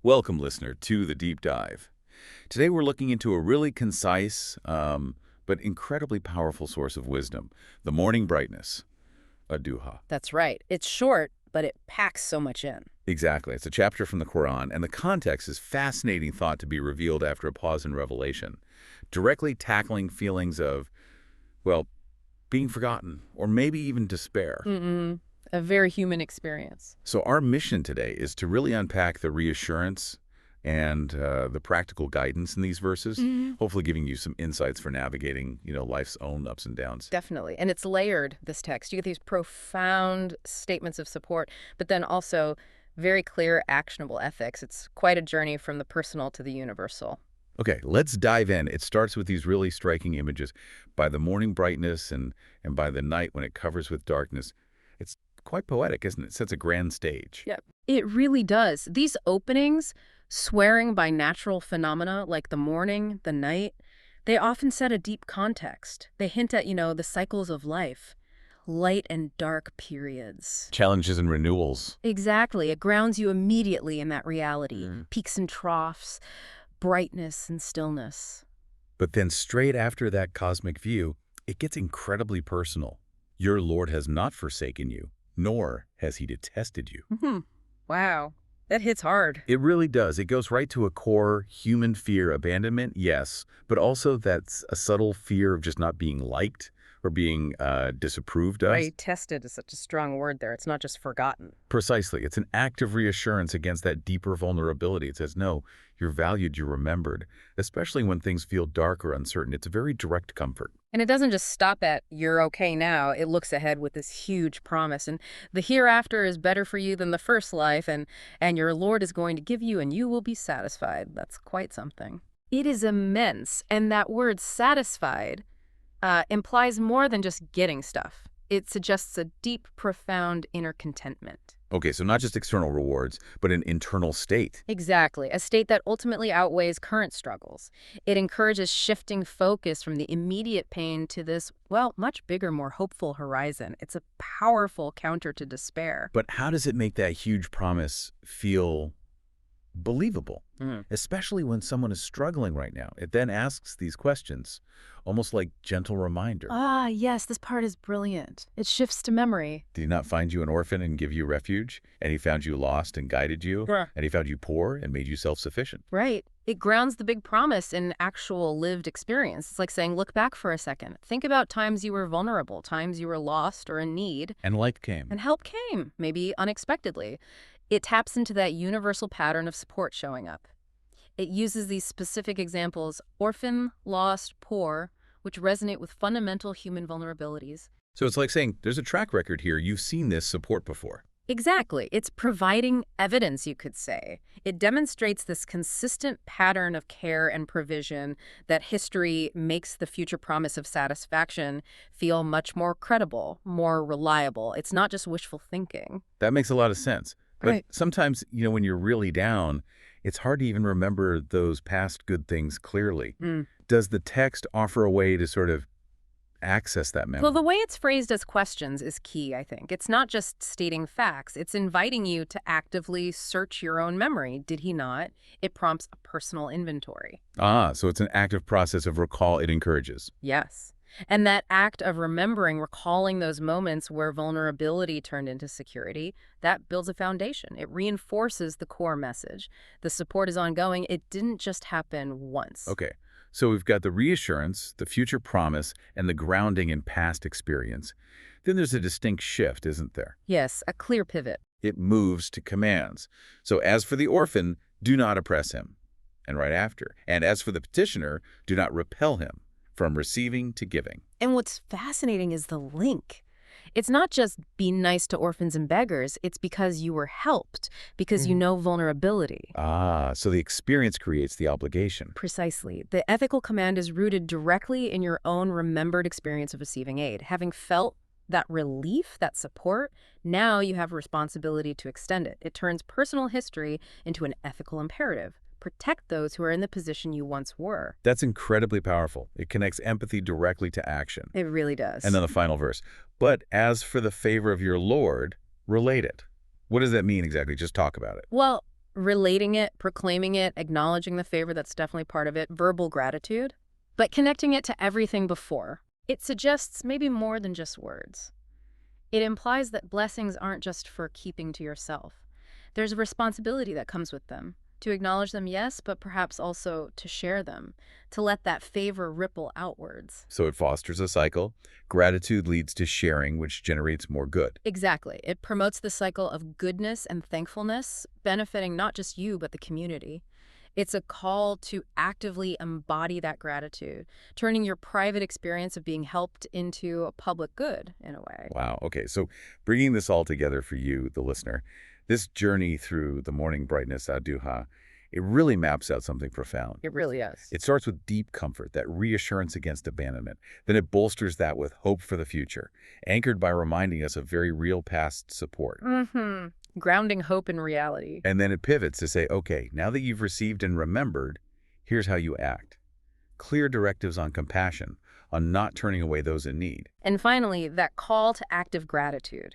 Welcome, listener, to the Deep Dive. Today we're looking into a really concise, but incredibly powerful source of wisdom, the morning brightness, Ad-Duhaa. That's right. It's short, but it packs so much in. Exactly. It's a chapter from the Qur'an, and the context is fascinating thought to be revealed after a pause in revelation, directly tackling feelings of, well, being forgotten, or maybe even despair. A very human experience. So our mission today is to really unpack the reassurance and the practical guidance in these verses, hopefully giving you some insights for navigating, life's own ups and downs. Definitely. And it's layered, this text. You get these profound statements of support, but then also very clear, actionable ethics. It's quite a journey from the personal to the universal. Okay, let's dive in. It starts with these really striking images by the morning brightness and by the night when it covers with darkness. It's quite poetic, isn't it? It sets a grand stage. Yep. It really does. These openings, swearing by natural phenomena like the morning, the night, they often set a deep context. They hint at, the cycles of life, light and dark periods. Challenges and renewals. Exactly. It grounds you immediately in that reality. Peaks and troughs, brightness and stillness. But then straight after that cosmic view, it gets incredibly personal. Your Lord has not forsaken you, nor has he detested you. Wow. That hits hard. It really does. It goes right to a core human fear, abandonment, yes, but also that's a subtle fear of just not being liked or being disapproved of. Right. Tested is such a strong word there. It's not just forgotten. Precisely. It's an act of reassurance against that deeper vulnerability. It says, no, you're valued, you're remembered, especially when things feel dark or uncertain. It's a very direct comfort. And it doesn't just stop at, you're okay now. It looks ahead with this huge promise. And the hereafter is better for you than the first life. And your Lord is going to give you and you will be satisfied. That's quite something. It is immense. And that word satisfied implies more than just getting stuff. It suggests a deep, profound inner contentment. Okay, so not just external rewards, but an internal state. Exactly, a state that ultimately outweighs current struggles. It encourages shifting focus from the immediate pain to this, well, much bigger, more hopeful horizon. It's a powerful counter to despair. But how does it make that huge promise feel believable, especially when someone is struggling right now? It then asks these questions, almost like gentle reminder. Ah, yes, this part is brilliant. It shifts to memory. Did he not find you an orphan and give you refuge? And he found you lost and guided you? And he found you poor and made you self-sufficient? Right. It grounds the big promise in actual lived experience. It's like saying, look back for a second. Think about times you were vulnerable, times you were lost or in need. And life came. And help came, maybe unexpectedly. It taps into that universal pattern of support showing up. It uses these specific examples, orphan, lost, poor, which resonate with fundamental human vulnerabilities. So it's like saying, there's a track record here. You've seen this support before. Exactly. It's providing evidence, you could say. It demonstrates this consistent pattern of care and provision that history makes the future promise of satisfaction feel much more credible, more reliable. It's not just wishful thinking. That makes a lot of sense. But Right. sometimes, when you're really down, it's hard to even remember those past good things clearly. Does the text offer a way to sort of access that memory? Well, the way it's phrased as questions is key, I think. It's not just stating facts. It's inviting you to actively search your own memory. Did he not? It prompts a personal inventory. So it's an active process of recall it encourages. Yes. And that act of remembering, recalling those moments where vulnerability turned into security, that builds a foundation. It reinforces the core message. The support is ongoing. It didn't just happen once. Okay, so we've got the reassurance, the future promise, and the grounding in past experience. Then there's a distinct shift, isn't there? Yes, a clear pivot. It moves to commands. So as for the orphan, do not oppress him. And right after. And as for the petitioner, do not repel him. From receiving to giving. And what's fascinating is the link. It's not just be nice to orphans and beggars. It's because you were helped, because you know vulnerability. So the experience creates the obligation. Precisely. The ethical command is rooted directly in your own remembered experience of receiving aid. Having felt that relief, that support, now you have a responsibility to extend it. It turns personal history into an ethical imperative. Protect those who are in the position you once were. That's incredibly powerful. It connects empathy directly to action. It really does. And then the final verse. But as for the favor of your Lord, relate it. What does that mean exactly? Just talk about it. Well, Relating it, proclaiming it, acknowledging the favor, that's definitely part of it. Verbal gratitude. But connecting it to everything before. It suggests maybe more than just words. It implies that blessings aren't just for keeping to yourself. There's a responsibility that comes with them. To acknowledge them, yes, but perhaps also to share them, to let that favor ripple outwards. So it fosters a cycle. Gratitude leads to sharing, which generates more good. Exactly. It promotes the cycle of goodness and thankfulness, benefiting not just you, but the community. It's a call to actively embody that gratitude, turning your private experience of being helped into a public good, in a way. Wow. Okay. So bringing this all together for you, the listener, this journey through the morning brightness Ad-Duhaa, it really maps out something profound. It really is. It starts with deep comfort, that reassurance against abandonment. Then it bolsters that with hope for the future, anchored by reminding us of very real past support. Grounding hope in reality. And then it pivots to say, okay, now that you've received and remembered, here's how you act. Clear directives on compassion, on not turning away those in need. And finally, that call to active gratitude.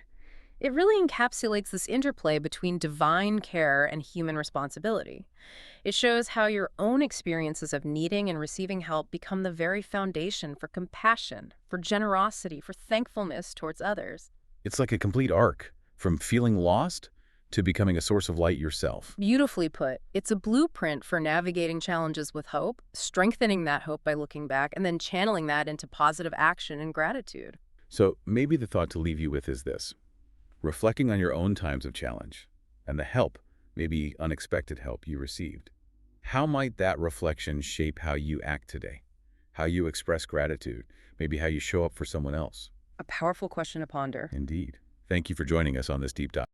It really encapsulates this interplay between divine care and human responsibility. It shows how your own experiences of needing and receiving help become the very foundation for compassion, for generosity, for thankfulness towards others. It's like a complete arc, from feeling lost to becoming a source of light yourself. Beautifully put. It's a blueprint for navigating challenges with hope, strengthening that hope by looking back, and then channeling that into positive action and gratitude. So maybe the thought to leave you with is this. Reflecting on your own times of challenge and the help, maybe unexpected help you received. How might that reflection shape how you act today? How you express gratitude, maybe how you show up for someone else? A powerful question to ponder. Indeed. Thank you for joining us on this deep dive.